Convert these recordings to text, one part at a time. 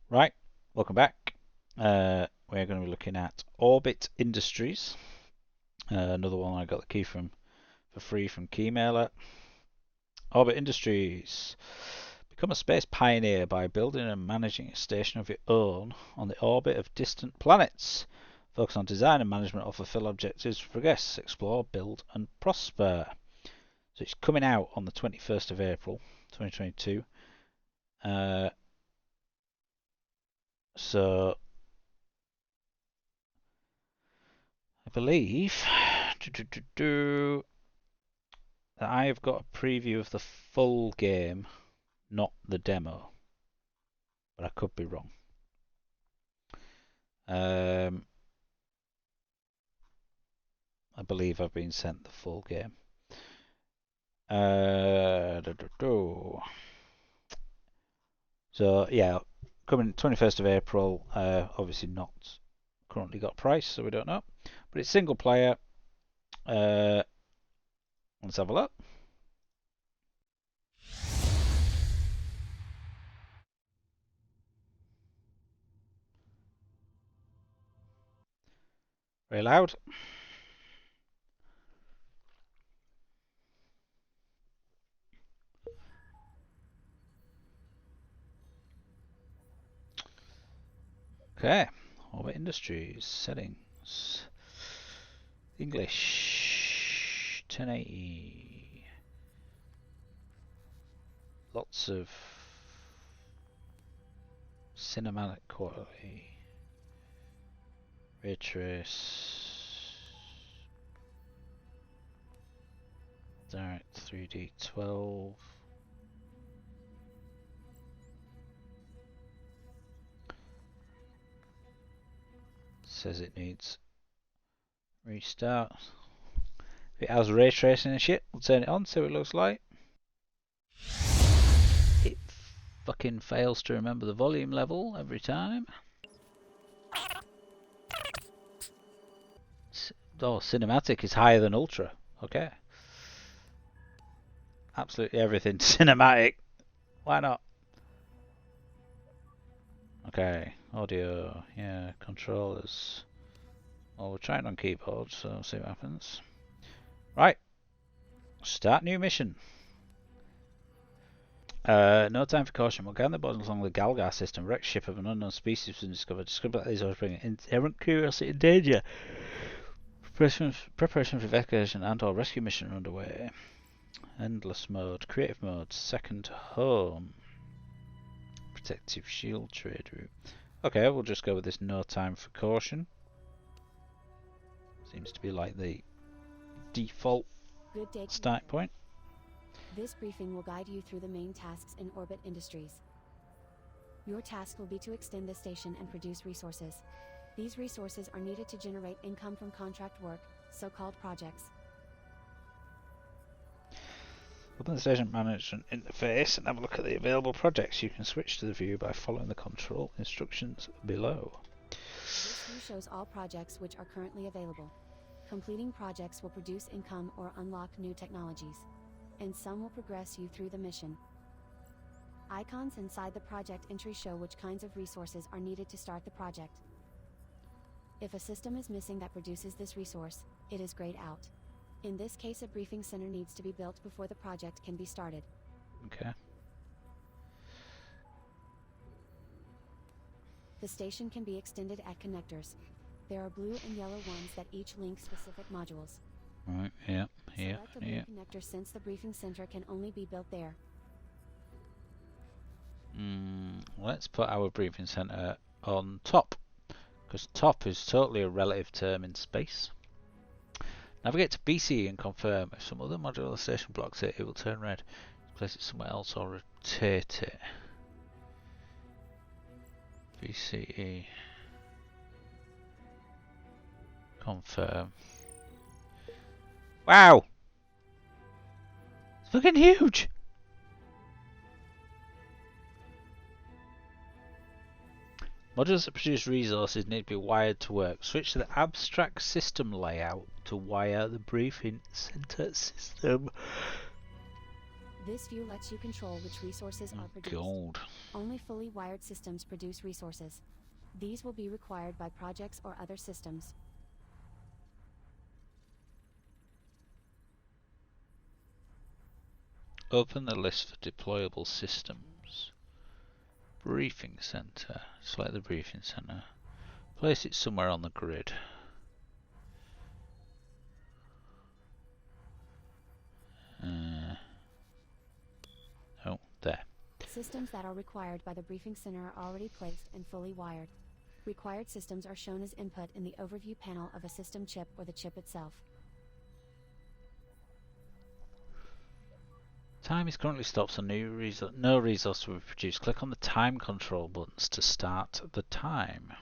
Right, welcome back. We're going to be looking at Orbit.Industries. Another one I got the key from for free from Keymailer. Orbit.Industries. Become a space pioneer by building and managing a station of your own on the orbit of distant planets. Focus on design and management of fulfill objectives to progress, explore, build, and prosper. So it's coming out on the 21st of April, 2022. So I believe that I have got a preview of the full game, not the demo, but I could be wrong. I believe I've been sent the full game. So yeah, coming 21st of April. Obviously not currently got price, so we don't know. But it's single player. Let's have a look. Very loud. Okay. Orbit.Industries settings. English 1080. Lots of cinematic quality. Ray trace. Direct 3D 12. Says it needs restart. If it has ray tracing and shit, we'll turn it on, see what it looks like. It fucking fails to remember the volume level every time. Oh, cinematic is higher than ultra. Okay. Absolutely everything cinematic. Why not? Okay, audio, yeah, controllers. Well, we're trying on keyboard, so see what happens. Right, start new mission. No time for caution. We'll gather the bodies along the Galgar system. Wrecked ship of an unknown species has been discovered. Discovered that these are bringing inherent curiosity and danger. Preparation for evacuation and/or rescue mission are underway. Endless mode, creative mode, second home. Protective shield trade route. Okay, we'll just go with this no time for caution. Seems to be like the default start point. This briefing will guide you through the main tasks in Orbit.Industries. Your task will be to extend the station and produce resources. These resources are needed to generate income from contract work, so-called projects. Open the station management interface and have a look at the available projects. You can switch to the view by following the control instructions below. This view shows all projects which are currently available. Completing projects will produce income or unlock new technologies, and some will progress you through the mission. Icons inside the project entry show which kinds of resources are needed to start the project. If a system is missing that produces this resource, it is grayed out. In this case, a briefing center needs to be built before the project can be started. Okay. The station can be extended at connectors. There are blue and yellow ones that each link specific modules. Right, yeah. Select a blue connector since the briefing center can only be built there. Let's put our briefing center on top, because top is totally a relative term in space. Navigate to BC and confirm. If some other module of the station blocks it, it will turn red. Place it somewhere else or rotate it. BCE. Confirm. Wow! It's fucking huge! Modules that produce resources need to be wired to work. Switch to the abstract system layout to wire the briefing center system. This view lets you control which resources are produced. God. Only fully wired systems produce resources. These will be required by projects or other systems. Open the list for deployable systems. Briefing center. Select the briefing center. Place it somewhere on the grid. Oh, there. Systems that are required by the briefing center are already placed and fully wired. Required systems are shown as input in the overview panel of a system chip or the chip itself. Time is currently stopped, so no resource will be produced. Click on the time control buttons to start the time.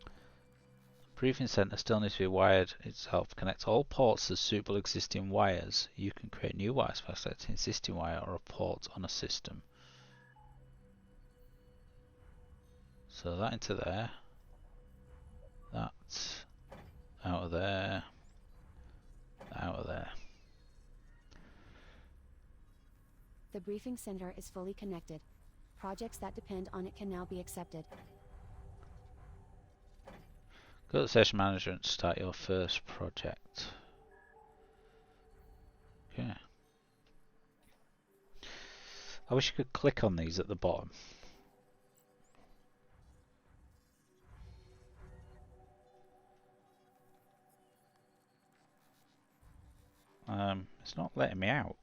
The briefing center still needs to be wired itself. Connect all ports to suitable existing wires. You can create new wires by selecting existing wire or a port on a system. So that into there. That out of there. Out of there. The briefing center is fully connected. Projects that depend on it can now be accepted. Go to Session Manager and start your first project. Okay. I wish you could click on these at the bottom. It's not letting me out.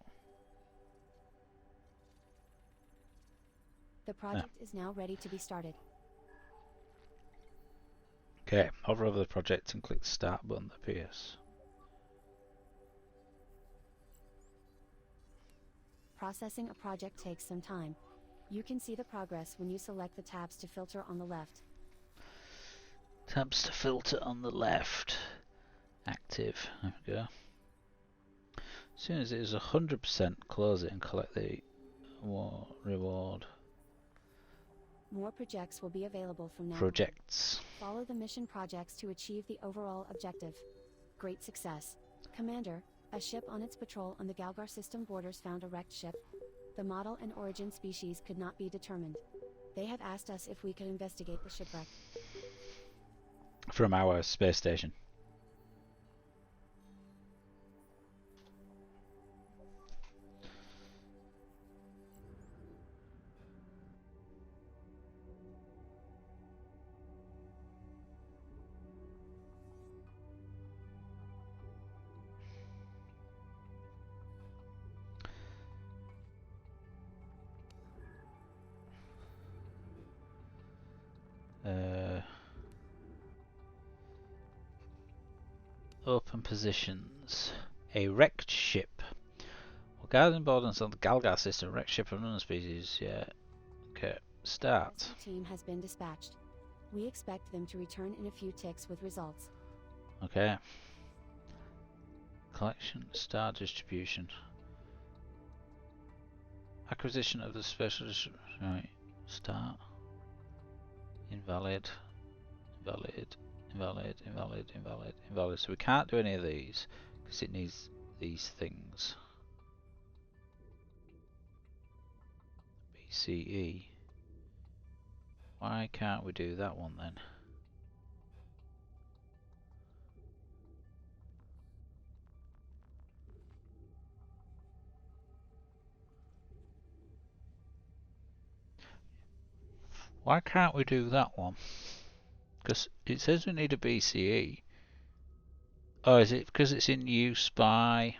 The project is now ready to be started. Okay, hover over the project and click the start button that appears. Processing a project takes some time. You can see the progress when you select the tabs to filter on the left. Tabs to filter on the left. Active. There we go. As soon as it is 100%, close it and collect the reward. More projects will be available from now on. Projects. Follow the mission projects to achieve the overall objective. Great success. Commander, a ship on its patrol on the Galgar system borders found a wrecked ship. The model and origin species could not be determined. They have asked us if we could investigate the shipwreck. From our space station. Open positions. A wrecked ship. Well, guarding boardings on the Galgar system. Wrecked ship of unknown species. Yeah. Okay. Start. Team has been dispatched. We expect them to return in a few ticks with results. Okay. Collection. Star distribution. Acquisition of the special. Right. Start. Invalid. Invalid. Invalid, invalid, invalid, invalid. So we can't do any of these because it needs these things. BCE. Why can't we do that one then? Why can't we do that one? Because it says we need a BCE. Oh, is it because it's in use by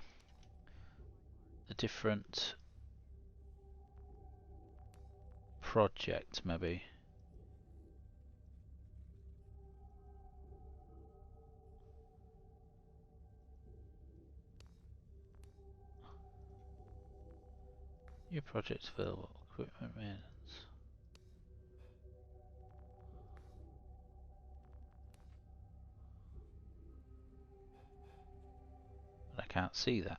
a different project, maybe? New projects available. Equipment maintenance. But I can't see that.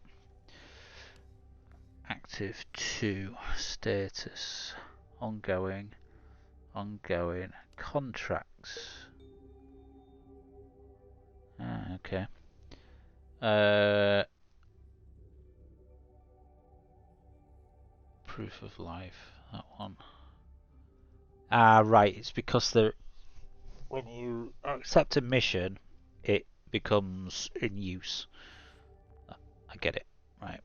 Active 2 status ongoing Ongoing contracts. Ah, okay. Proof of life. That one. Ah, right. It's because when you accept a mission, it becomes in use. I get it. Right.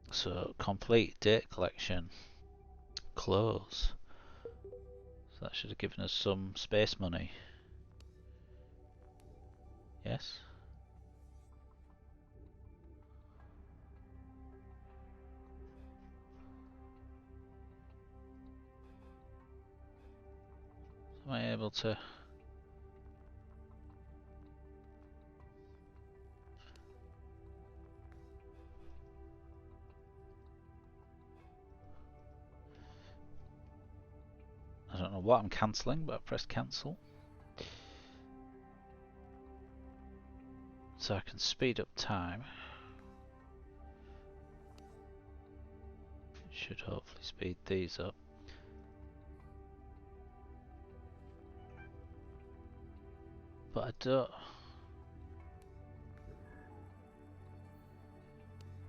So complete data collection. Close. So that should have given us some space money. Yes. Am I able to? I don't know what I'm cancelling, but I pressed cancel. So I can speed up time. Should hopefully speed these up. But I don't...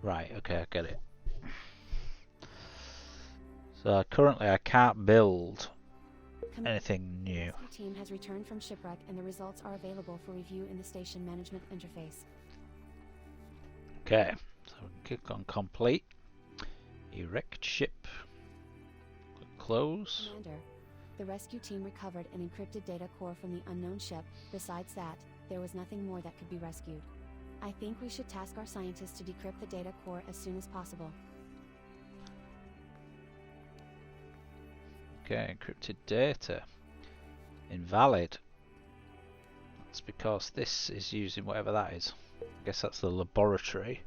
Right, okay, I get it. So currently I can't build anything new. The rescue team has returned from shipwreck and the results are available for review in the station management interface. Okay, so we can click on complete. Erect ship. Click close. Commander, the rescue team recovered an encrypted data core from the unknown ship. Besides that, there was nothing more that could be rescued. I think we should task our scientists to decrypt the data core as soon as possible. Okay, encrypted data. Invalid. That's because this is using whatever that is. I guess that's the laboratory.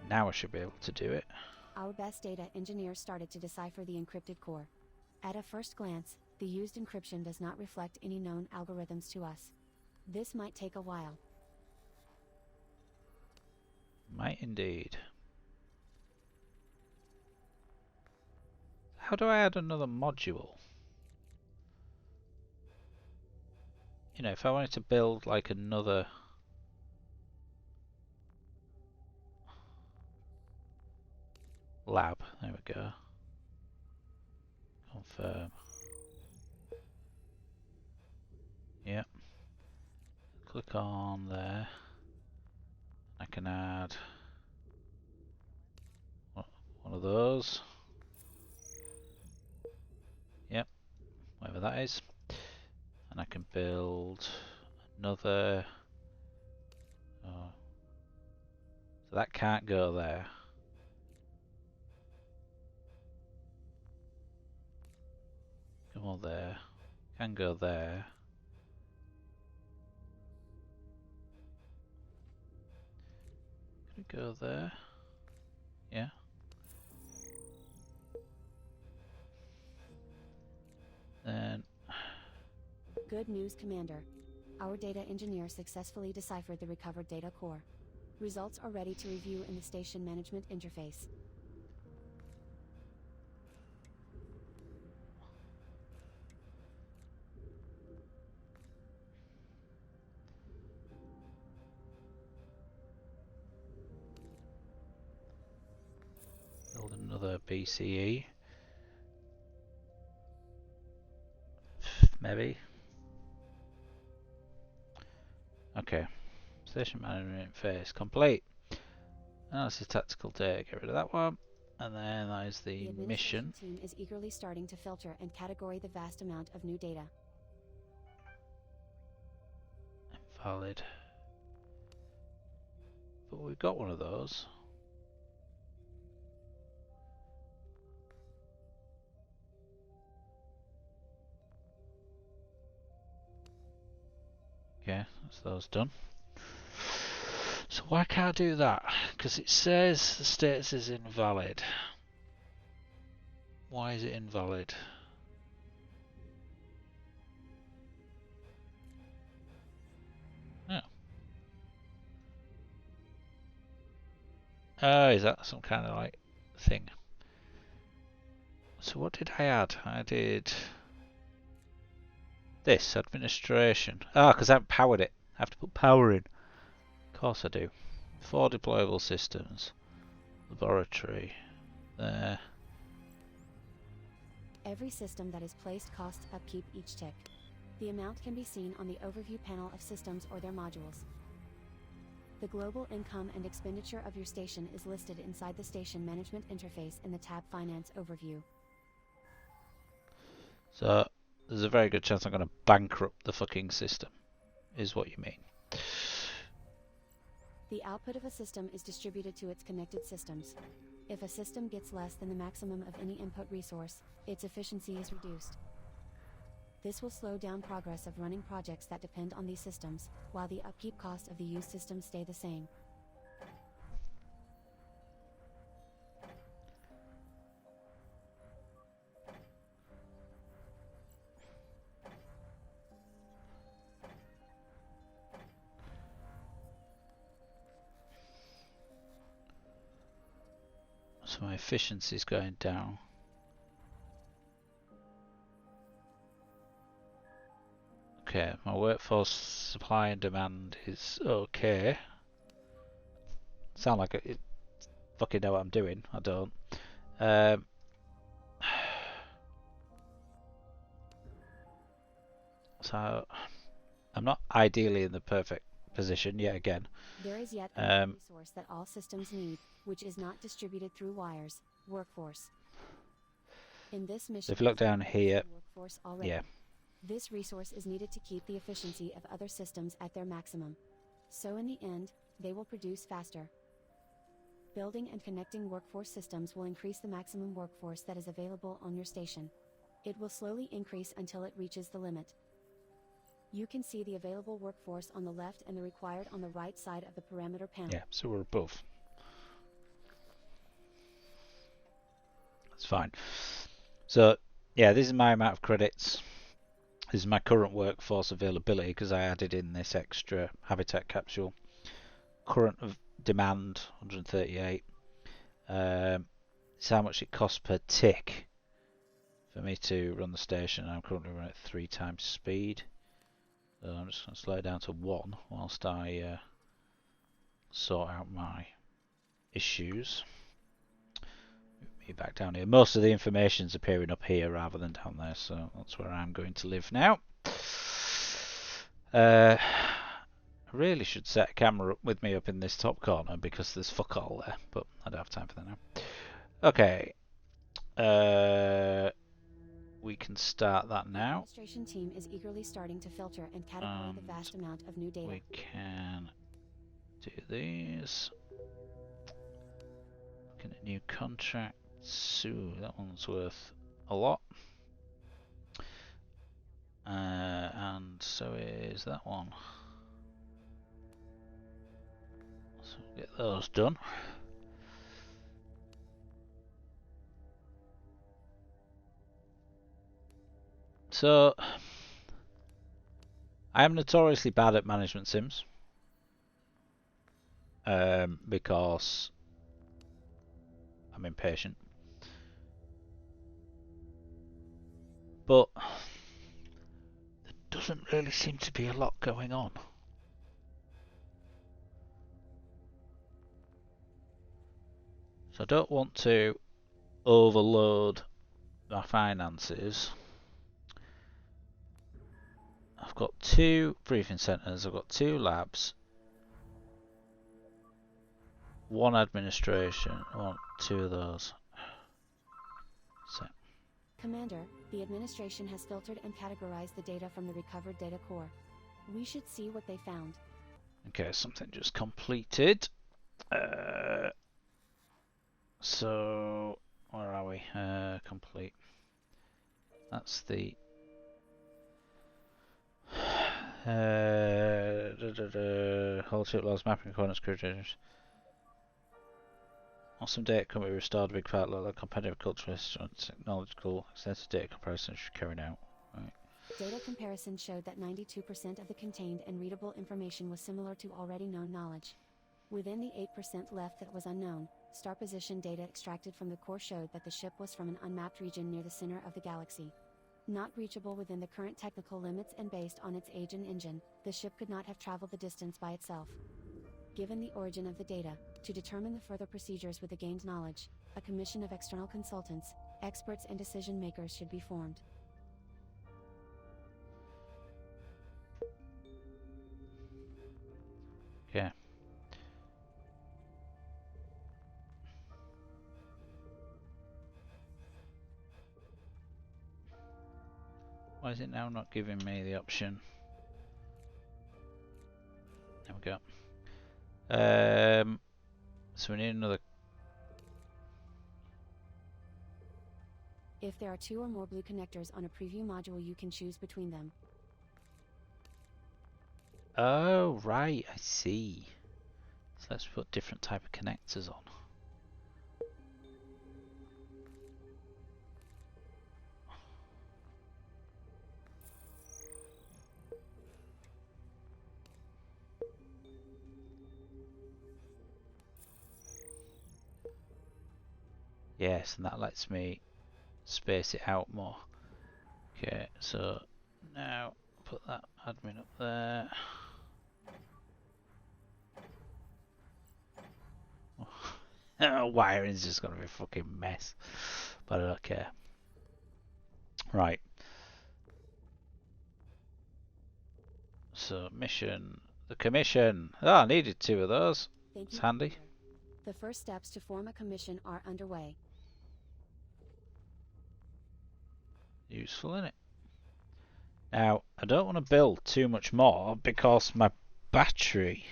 Now I should be able to do it. Our best data engineers started to decipher the encrypted core. At a first glance, the used encryption does not reflect any known algorithms to us. This might take a while. Might indeed. How do I add another module? You know, if I wanted to build like another... lab, there we go. Confirm. Yep. Click on there. I can add one of those. Yep, whatever that is. And I can build another. Oh. So that can't go there. Come on there. Can go there. Can it go there? Yeah. Then. Good news, Commander. Our data engineer successfully deciphered the recovered data core. Results are ready to review in the station management interface. Build another BCE. Maybe. Okay. Station management phase complete. Analysis tactical data. Get rid of that one. And then that is the mission. The team is eagerly starting to filter and categorize the vast amount of new data. Invalid. But we've got one of those. Okay, that's those done. So why can't I do that? Because it says the status is invalid. Why is it invalid? Oh. Oh, is that some kind of like thing? So what did I add? I did this, administration. Ah, because I haven't powered it. I have to put power in. Of course I do. 4 deployable systems. Laboratory. There. Every system that is placed costs upkeep each tick. The amount can be seen on the overview panel of systems or their modules. The global income and expenditure of your station is listed inside the station management interface in the tab Finance Overview. So there's a very good chance I'm going to bankrupt the fucking system, is what you mean. The output of a system is distributed to its connected systems. If a system gets less than the maximum of any input resource, its efficiency is reduced. This will slow down progress of running projects that depend on these systems, while the upkeep cost of the used systems stay the same. So my efficiency is going down. Okay, my workforce supply and demand is okay. Sound like it fucking know what I'm doing. I don't. So I'm not ideally in the perfect position yet again. There is yet another resource that all systems need, which is not distributed through wires: workforce. In this mission, So if you look down here, workforce already. yeah. This resource is needed to keep the efficiency of other systems at their maximum. So in the end, they will produce faster. Building and connecting workforce systems will increase the maximum workforce that is available on your station. It will slowly increase until it reaches the limit. You can see the available workforce on the left and the required on the right side of the parameter panel. Yeah, so we're above. That's fine. So, yeah, this is my amount of credits. This is my current workforce availability because I added in this extra habitat capsule. Current of demand 138. It's how much it costs per tick for me to run the station. I'm currently running at 3 times speed. So I'm just going to slow it down to 1 whilst I sort out my issues. Move me back down here. Most of the information's appearing up here rather than down there, so that's where I'm going to live now. I really should set a camera up with me up in this top corner because there's fuck all there, but I don't have time for that now. Okay. We can start that now. The administration team is eagerly starting to filter and categorize the vast amount of new data. We can do these. Looking at new contracts. Ooh, that one's worth a lot. And so is that one. So we'll get those done. So, I am notoriously bad at management sims. Because I'm impatient. But there doesn't really seem to be a lot going on. So I don't want to overload my finances. I've got 2 briefing centres, I've got 2 labs, 1 administration. I want 2 of those. So. Commander, the administration has filtered and categorized the data from the recovered data core. We should see what they found. Okay, something just completed. So, where are we? Complete. That's the whole ship logs, mapping coordinates, creators. Awesome data can be restored. Big part like competitive culture, technological, extensive data comparison should carried out. Right. Data comparison showed that 92% of the contained and readable information was similar to already known knowledge. Within the 8% left that was unknown, star position data extracted from the core showed that the ship was from an unmapped region near the center of the galaxy. Not reachable within the current technical limits and based on its age and engine, the ship could not have traveled the distance by itself. Given the origin of the data, to determine the further procedures with the gained knowledge, a commission of external consultants, experts and decision makers should be formed. Okay. Why is it now not giving me the option? There we go. So we need another. If there are 2 or more blue connectors on a preview module, you can choose between them. Oh, right, I see. So let's put different type of connectors on. Yes, and that lets me space it out more. Okay, so now put that admin up there. Wiring's just gonna be a fucking mess, but I don't care. Right. So mission, the commission. Ah, I needed 2 of those. It's handy. The first steps to form a commission are underway. Useful, innit? Now, I don't want to build too much more because my battery.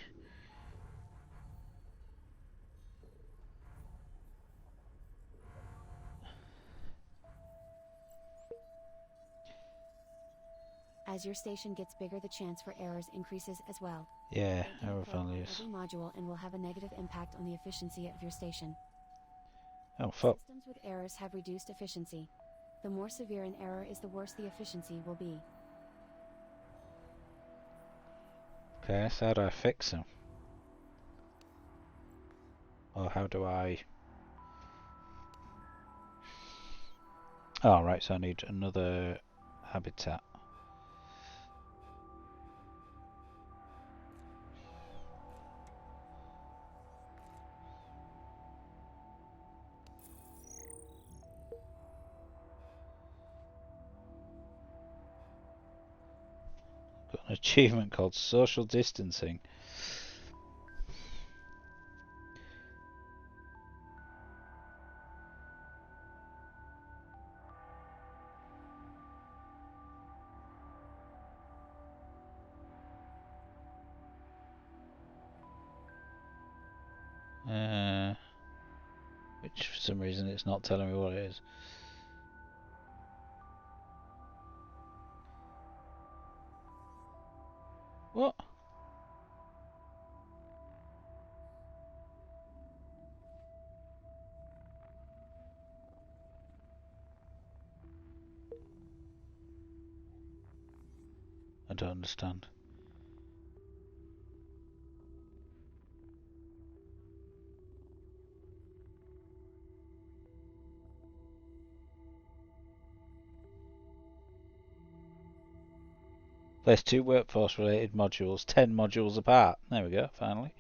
As your station gets bigger, the chance for errors increases as well. Yeah, It can error occur on values. every module and will have a negative impact on the efficiency of your station. Oh, fuck. Systems with errors have reduced efficiency. The more severe an error is, the worse the efficiency will be. Okay, so how do I fix them? Or how do I... Oh, right, so I need another habitat. Got an achievement called social distancing. Which for some reason it's not telling me what it is. What? I don't understand. Place 2 workforce related modules, 10 modules apart. There we go, finally.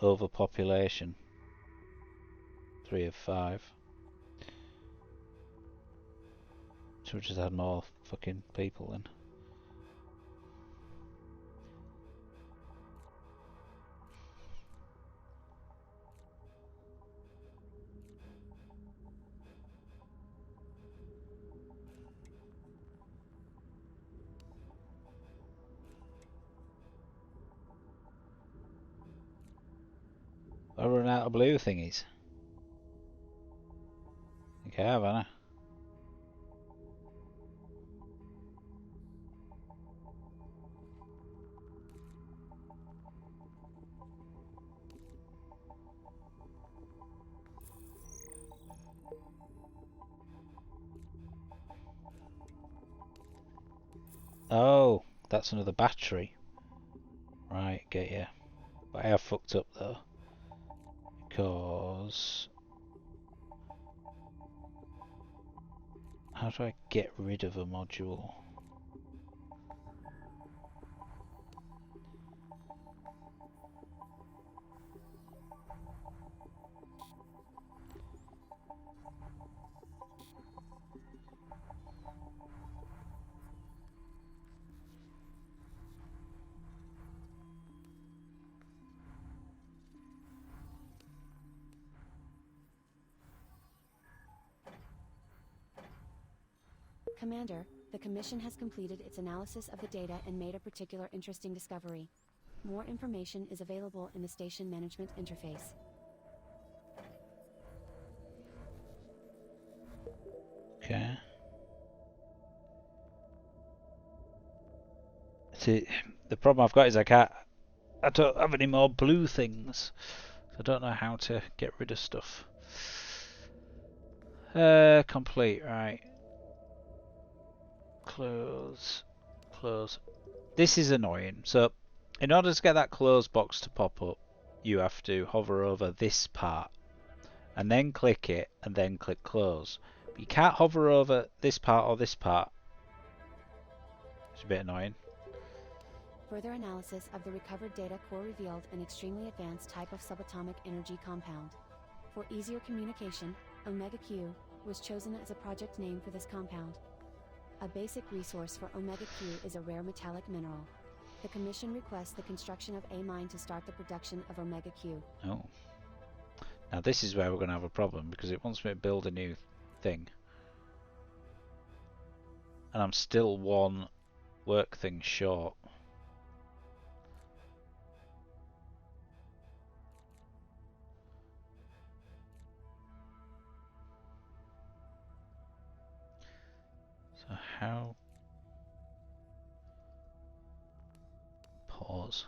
Overpopulation. 3 of 5. So we just had more fucking people in. I run out of blue thingies. I think I have, haven't I? Oh, that's another battery. Right, get you. But I have fucked up though. Because... how do I get rid of a module? Commander, the Commission has completed its analysis of the data and made a particular interesting discovery. More information is available in the Station Management Interface. Okay. See, the problem I've got is I don't have any more blue things. So I don't know how to get rid of stuff. Complete, right. Close. Close. This is annoying. So, in order to get that close box to pop up, you have to hover over this part, and then click it, and then click close. But you can't hover over this part or this part. It's a bit annoying. Further analysis of the recovered data core revealed an extremely advanced type of subatomic energy compound. For easier communication, Omega Q was chosen as a project name for this compound. A basic resource for Omega Q is a rare metallic mineral. The Commission requests the construction of a mine to start the production of Omega Q. Oh. Now this is where we're going to have a problem, because it wants me to build a new thing. And I'm still one work thing short. So how... pause.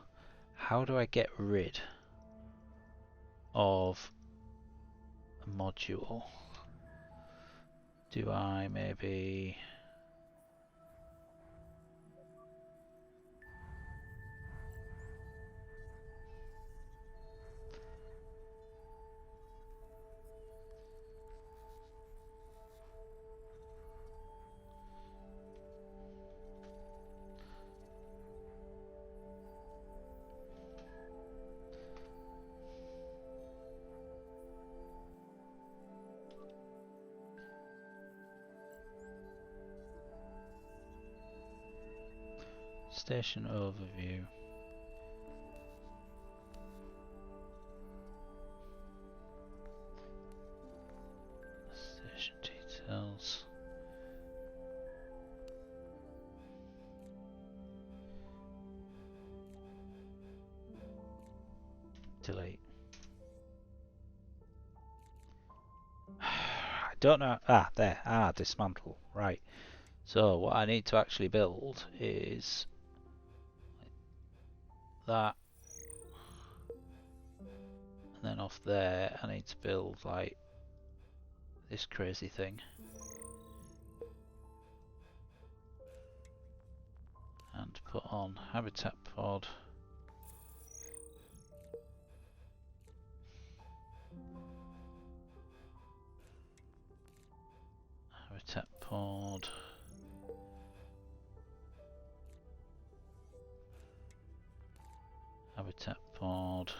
How do I get rid of a module? Do I maybe... Station overview. Station details. Delete. I don't know. Ah, there. Ah, dismantle. Right. So what I need to actually build is that, and then off there I need to build like this crazy thing, and put on habitat pod. Habitat pod. Habitat pod.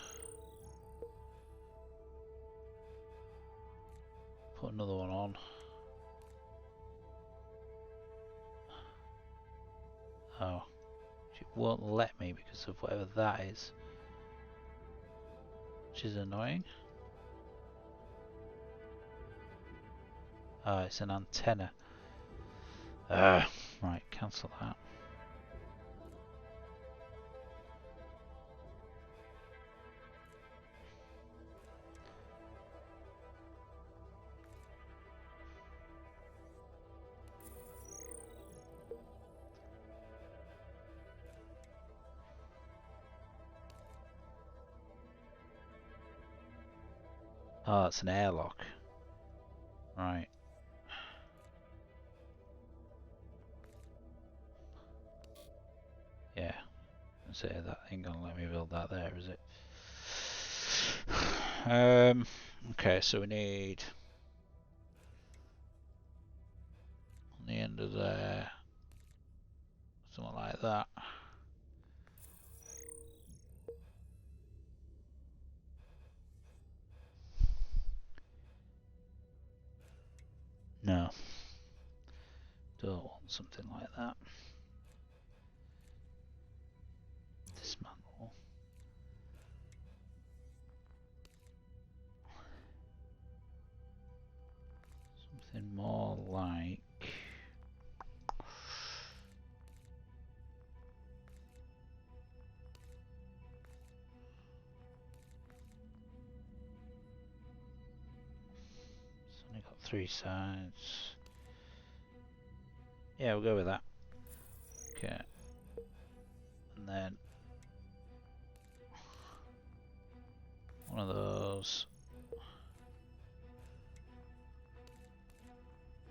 Put another one on. Oh, it won't let me because of whatever that is, which is annoying. Ah, it's an antenna. Right, cancel that. Oh, it's an airlock. Right. Say that ain't gonna let me build that there, is it? Okay, so we need on the end of there, something like that. No, don't want something like that. Dismantle. Something more like. It's only got 3 sides. Yeah, we'll go with that. Okay. And then one of those.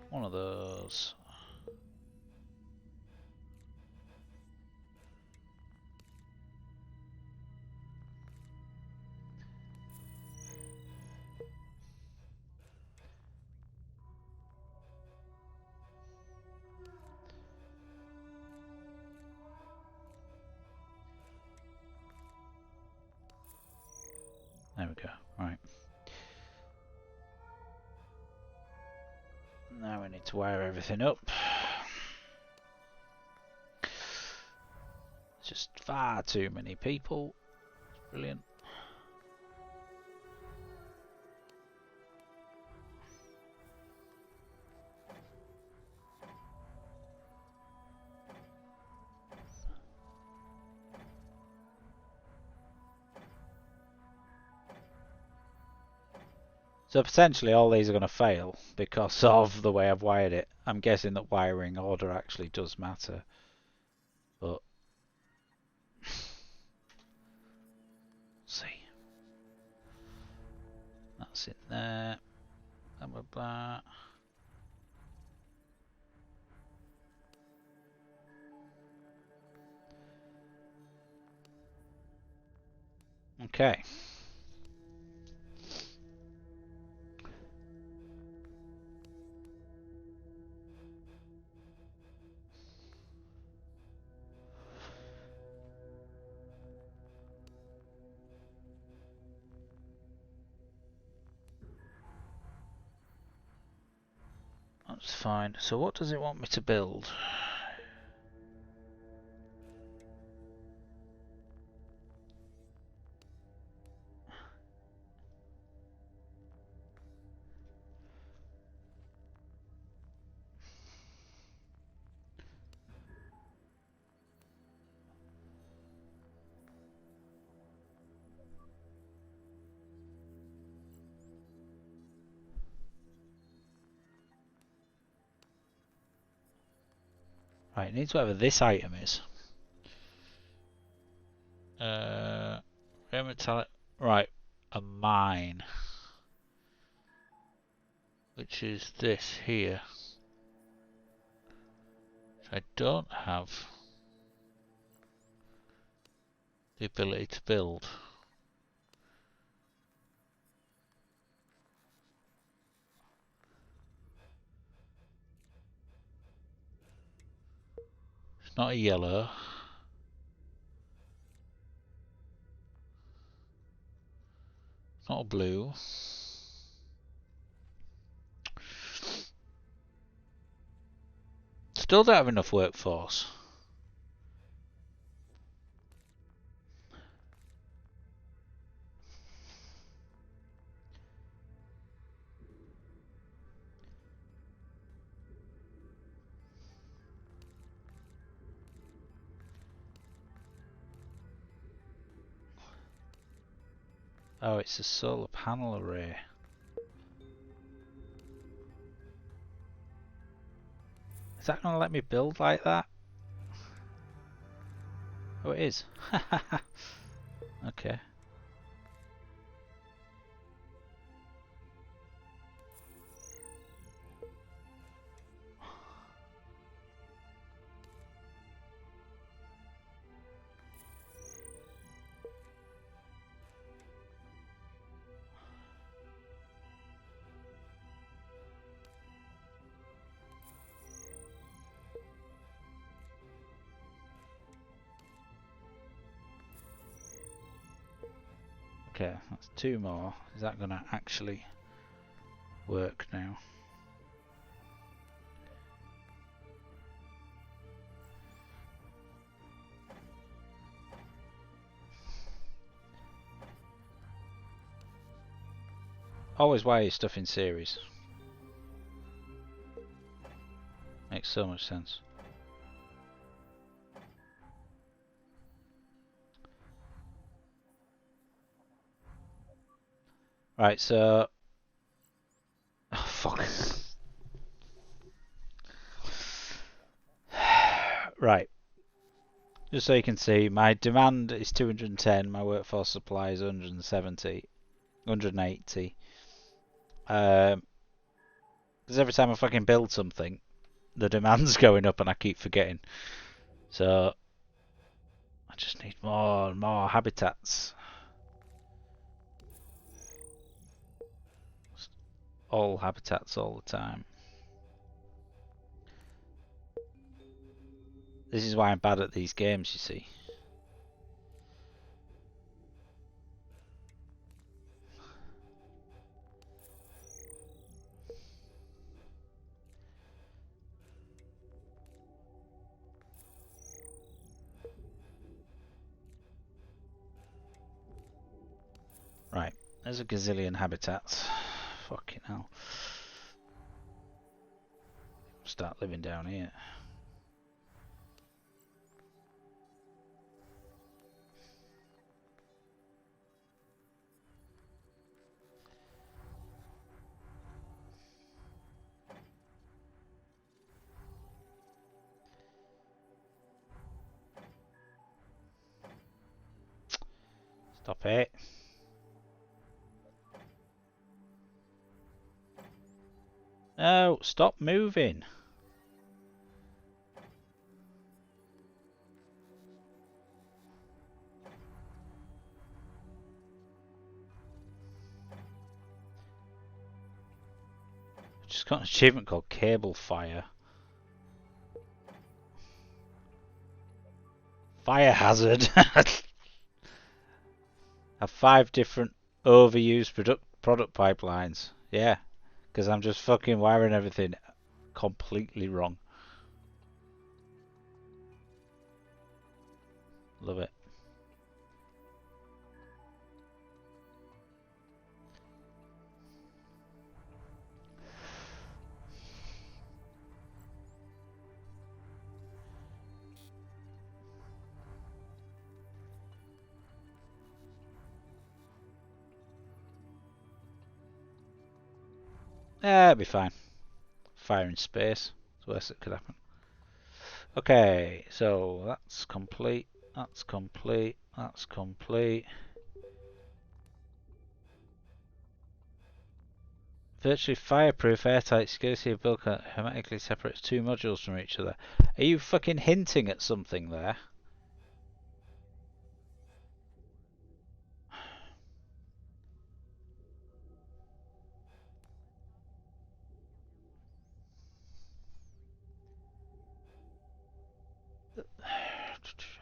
One of those. There we go. Right. Now we need to wire everything up. Just far too many people. Brilliant. So potentially all these are going to fail because of the way I've wired it. I'm guessing that wiring order actually does matter. But see. That's in there. Blah blah blah. Okay. That's fine. So what does it want me to build? Right, it needs whatever this item is. Rare metallic. Right, a mine. Which is this here. Which I don't have the ability to build. It's not a yellow. It's not a blue. Still don't have enough workforce. Oh, it's a solar panel array. Is that going to let me build like that? Oh, it is. Okay. Okay, that's 2 more. Is that going to actually work now? Always wire your stuff in series. Makes so much sense. Right, so... Oh, fuck. Right. Just so you can see, my demand is 210, my workforce supply is 170, 180. Because every time I fucking build something, the demand's going up and I keep forgetting. So, I just need more and more habitats. All habitats all the time. This is why I'm bad at these games, you see. Right, there's a gazillion habitats. Fucking hell. Start living down here. Stop it. No, stop moving. Just got an achievement called Cable Fire. Fire hazard. Have 5 different overused product pipelines. Yeah, because I'm just fucking wiring everything completely wrong. Love it. Yeah, it'll be fine. Fire in space. It's the worst that could happen. Okay, so that's complete. That's complete. That's complete. Virtually fireproof, airtight, security of build hermetically separates 2 modules from each other. Are you fucking hinting at something there?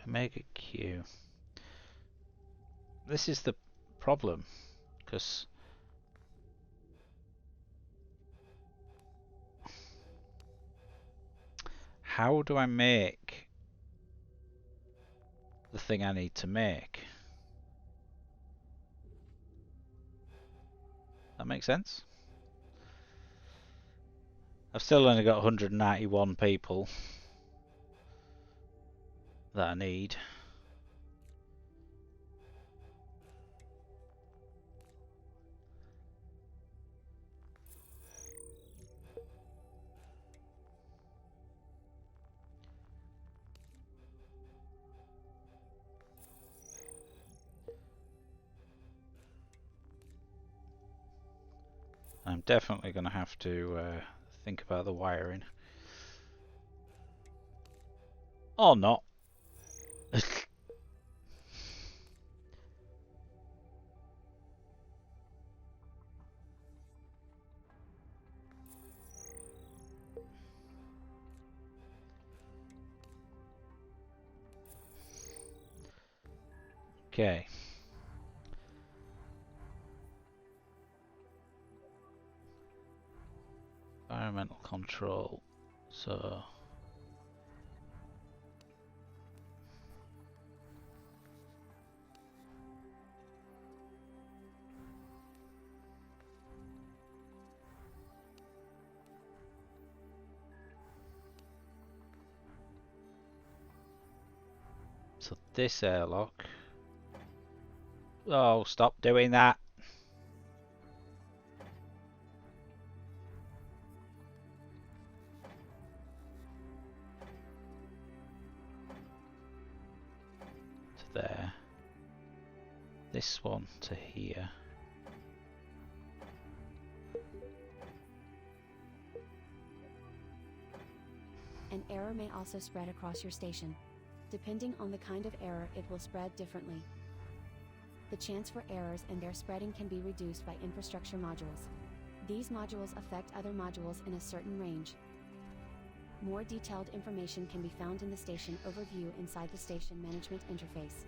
Mega Q. This is the problem, because how do I make the thing I need to make? That makes sense? I've still only got 191 people that I need. I'm definitely going to have to think about the wiring. Or not. Okay. environmental control. So this airlock. Oh, stop doing that. To there. This one to here. An error may also spread across your station. Depending on the kind of error, it will spread differently. The chance for errors and their spreading can be reduced by infrastructure modules. These modules affect other modules in a certain range. More detailed information can be found in the station overview inside the station management interface.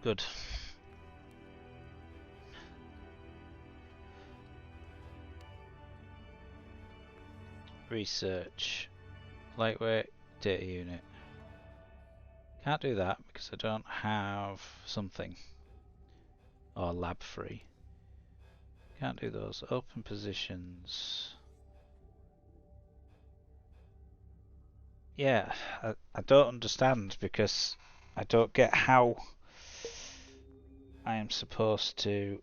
Good. Research. Lightweight data unit. Can't do that because I don't have something. Or lab free. Can't do those. Open positions. Yeah, I don't understand because I don't get how I am supposed to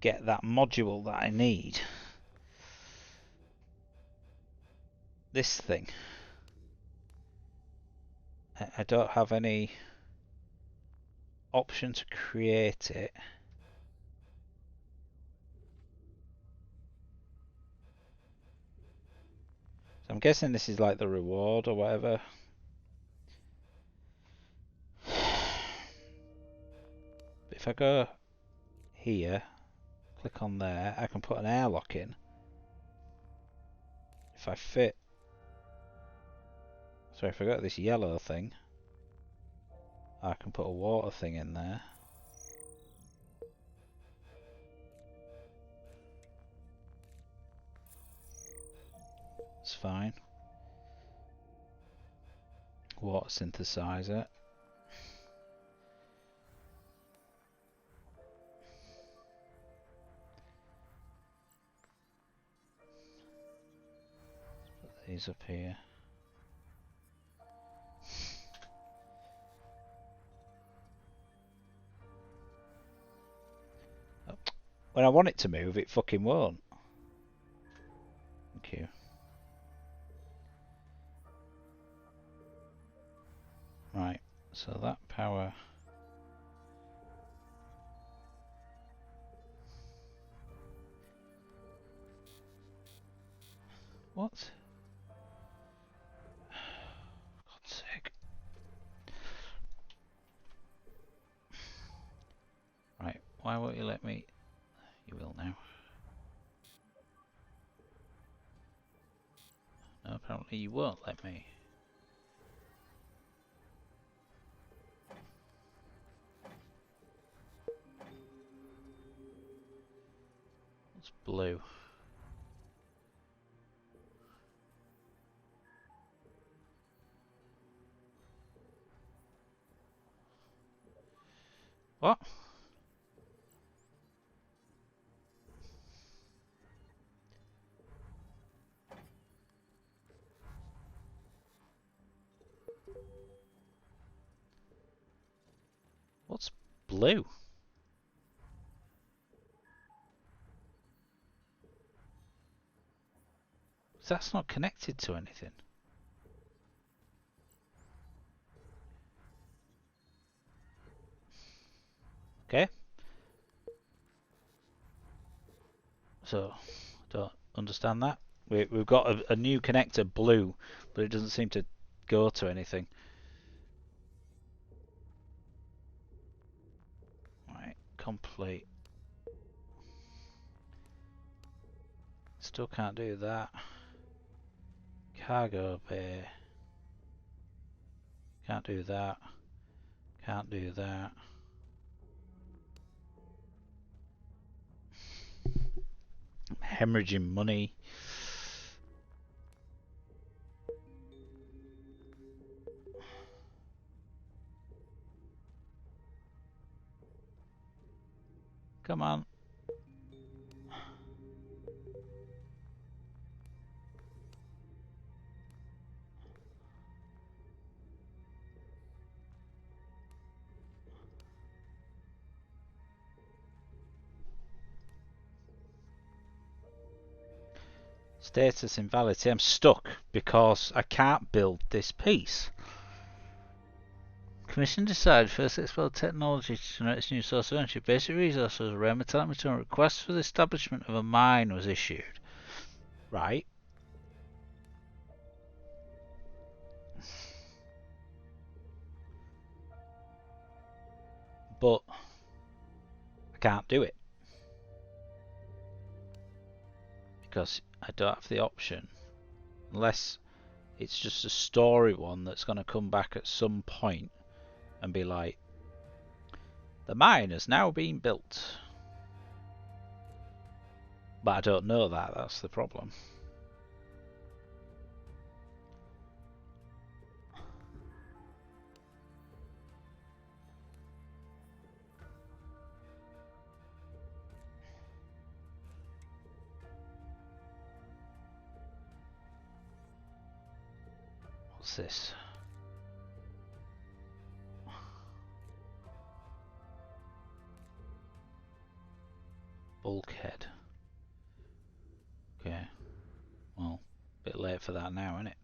get that module that I need. This thing. I don't have any option to create it. So I'm guessing this is like the reward or whatever. If I go here, click on there, I can put an airlock in. If I fit... Sorry, if I got this yellow thing, I can put a water thing in there. It's fine. Water synthesizer. Put these up here. Oh. When I want it to move, it fucking won't. Thank you. Right, so that power... What? For God's sake. Right, why won't you let me... You will now. No, apparently you won't let me. What's blue? What? What's blue? That's not connected to anything. Okay. So, don't understand that. We've got a new connector, blue, but it doesn't seem to go to anything. Right, complete. Still can't do that. Cargo bay. Can't do that. Can't do that. hemorrhaging money. Come on. Status invalid. See, I'm stuck because I can't build this piece. Commission decided first explore technology to generate its new source of energy. Basic resources, rare metallic material. Request for the establishment of a mine was issued. Right. But I can't do it because I don't have the option, unless it's just a story one that's going to come back at some point and be like, the mine has now been built. But I don't know that, that's the problem. What's this? Bulkhead. Okay. Well, a bit late for that now, isn't it?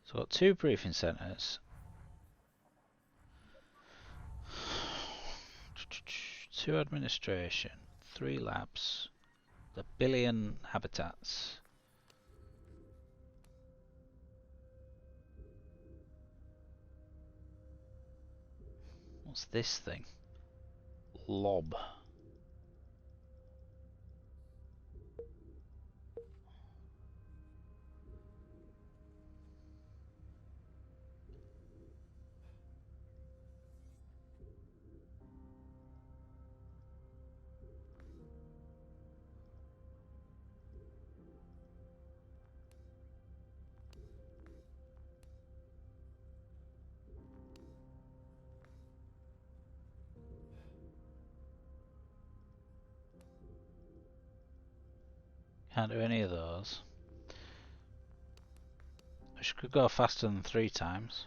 So I've got 2 briefing centres. 2 administration. 3 labs. A billion habitats. What's this thing? Lob. Can't do any of those. Which could go faster than 3 times.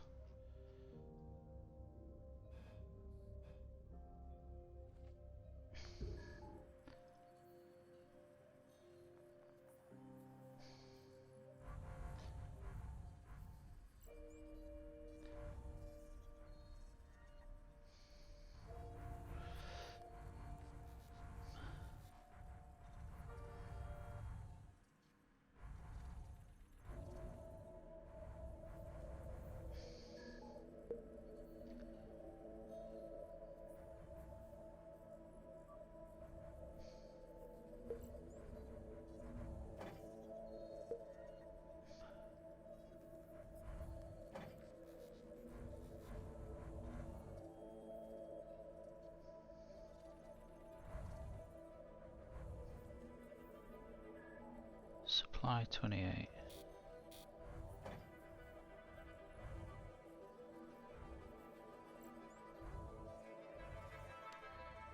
Supply 28.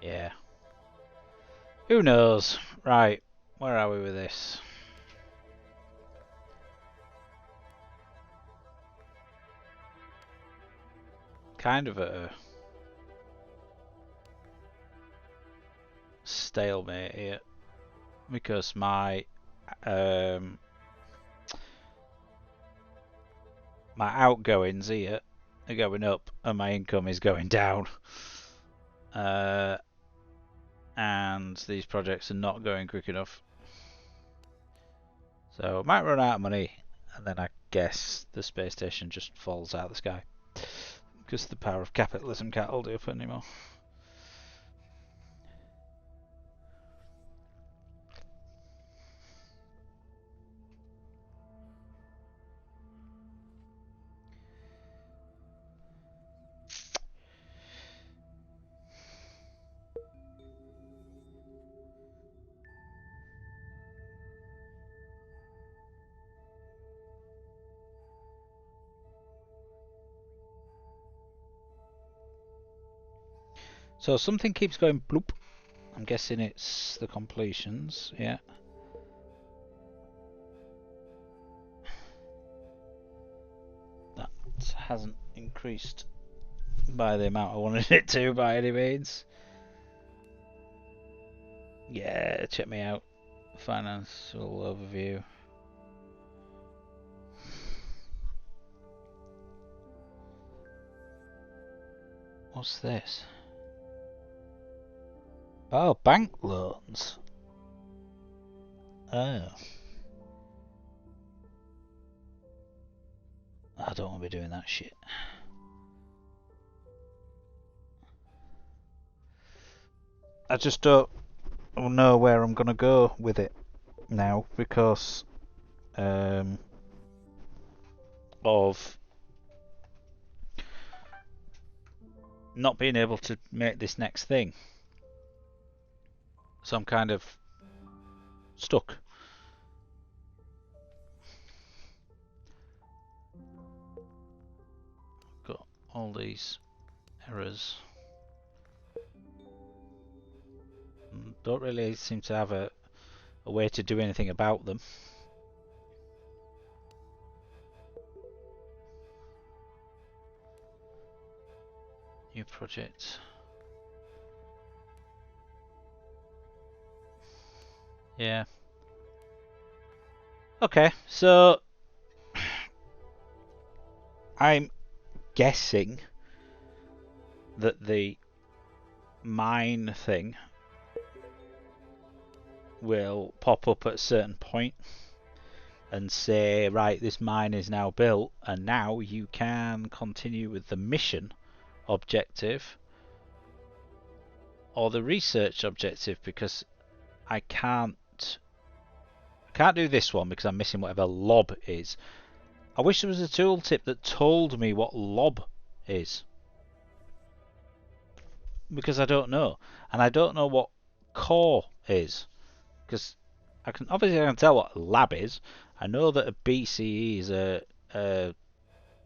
Yeah. Who knows? Right, where are we with this? Kind of a stalemate here because my my outgoings here are going up and my income is going down. And these projects are not going quick enough. So I might run out of money and then I guess the space station just falls out of the sky. Because the power of capitalism can't hold it up anymore. So something keeps going bloop. I'm guessing it's the completions, yeah. That hasn't increased by the amount I wanted it to by any means. Yeah, check me out. Financial overview. What's this? Oh, bank loans. Oh. I don't want to be doing that shit. I just don't know where I'm going to go with it now because of not being able to make this next thing. So I'm kind of stuck. Got all these errors. Don't really seem to have a way to do anything about them. New project. Yeah. Okay, so I'm guessing that the mine thing will pop up at a certain point and say, right, this mine is now built and now you can continue with the mission objective or the research objective, because I can't do this one because I'm missing whatever lob is. I wish there was a tooltip that told me what lob is, because I don't know, and I don't know what core is, because I can tell what lab is. I know that a BCE is a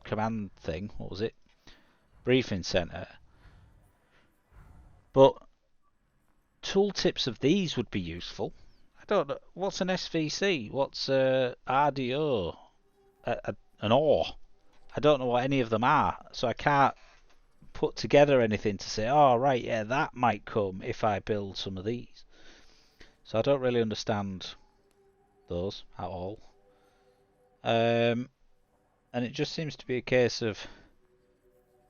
command thing. What was it? Briefing center. But tooltips of these would be useful. I don't know. What's an SVC? What's a RDO? An OR? I don't know what any of them are, so I can't put together anything to say, oh, right, yeah, that might come if I build some of these. So I don't really understand those at all. And it just seems to be a case of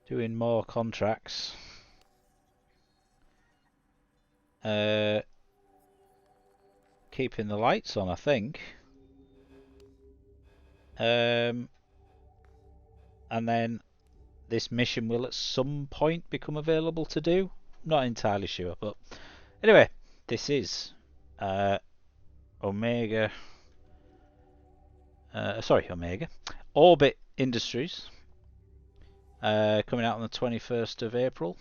doing more contracts. Keeping the lights on, I think. And then this mission will at some point become available to do. Not entirely sure, but anyway, this is Omega. Omega. Orbit.Industries. Coming out on the 21st of April.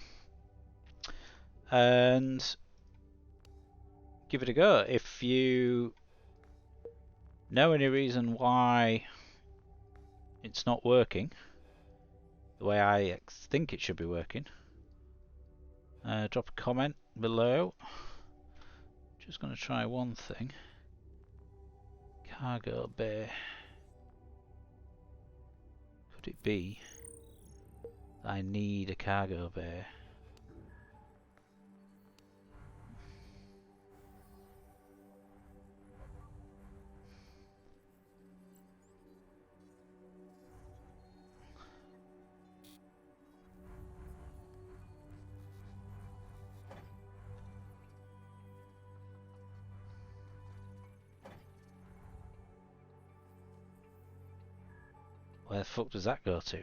And give it a go. If you know any reason why it's not working the way I think it should be working, drop a comment below. Just going to try one thing. Cargo bay. Could it be I need a cargo bay? Where the fuck does that go to?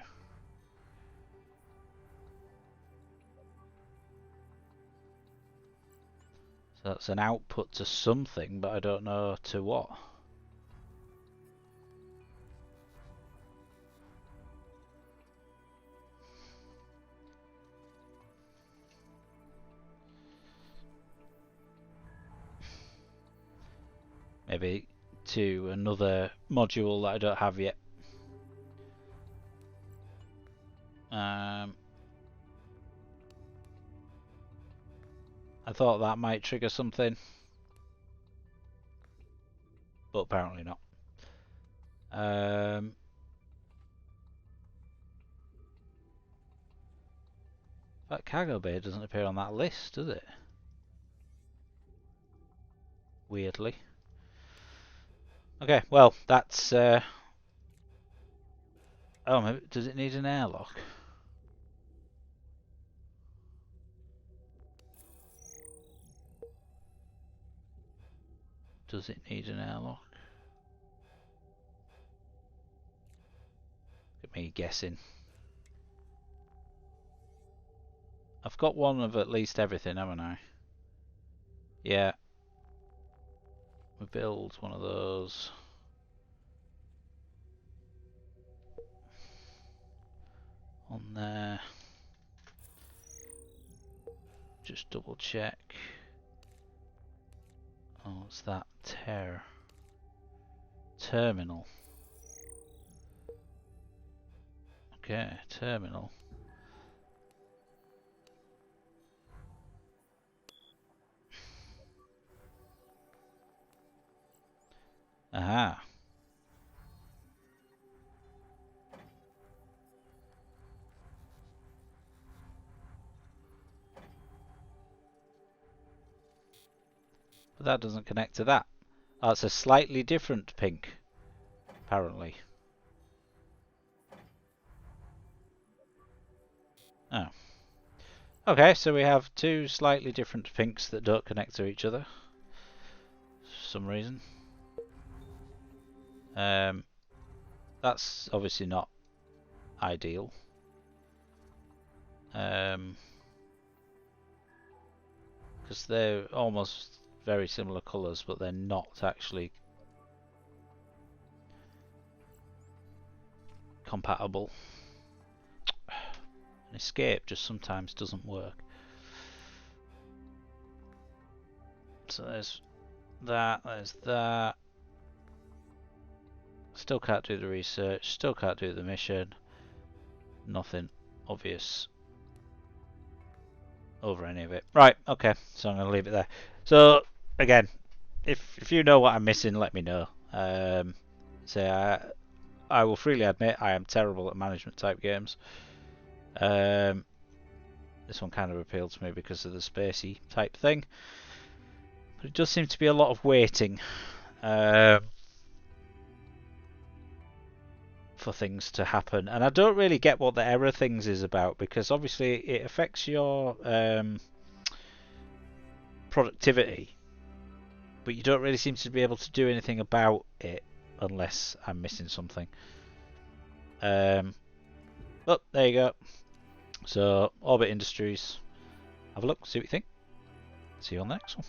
So that's an output to something, but I don't know to what. Maybe to another module that I don't have yet. I thought that might trigger something, but apparently not. That cargo bay doesn't appear on that list, does it? Weirdly. Okay, well, that's... oh, maybe, does it need an airlock? Does it need an airlock? Look at me guessing. I've got one of at least everything, haven't I? Yeah. We build one of those. On there. Just double check. Oh, what's that? Terminal. Okay, terminal. Aha. But that doesn't connect to that. Oh, it's a slightly different pink, apparently. Oh. Okay, so we have two slightly different pinks that don't connect to each other. For some reason. That's obviously not ideal. Because they're almost very similar colours, but they're not actually compatible. An escape just sometimes doesn't work. So there's that. Still can't do the research, still can't do the mission. Nothing obvious over any of it. Right, okay, so I'm going to leave it there. So, again, if you know what I'm missing, let me know. I will freely admit I am terrible at management type games. This one kind of appealed to me because of the spacey type thing. But it does seem to be a lot of waiting for things to happen. And I don't really get what the error things is about, because obviously it affects your productivity. But you don't really seem to be able to do anything about it unless I'm missing something. But there you go. So, Orbit Industries. Have a look, see what you think. See you on the next one.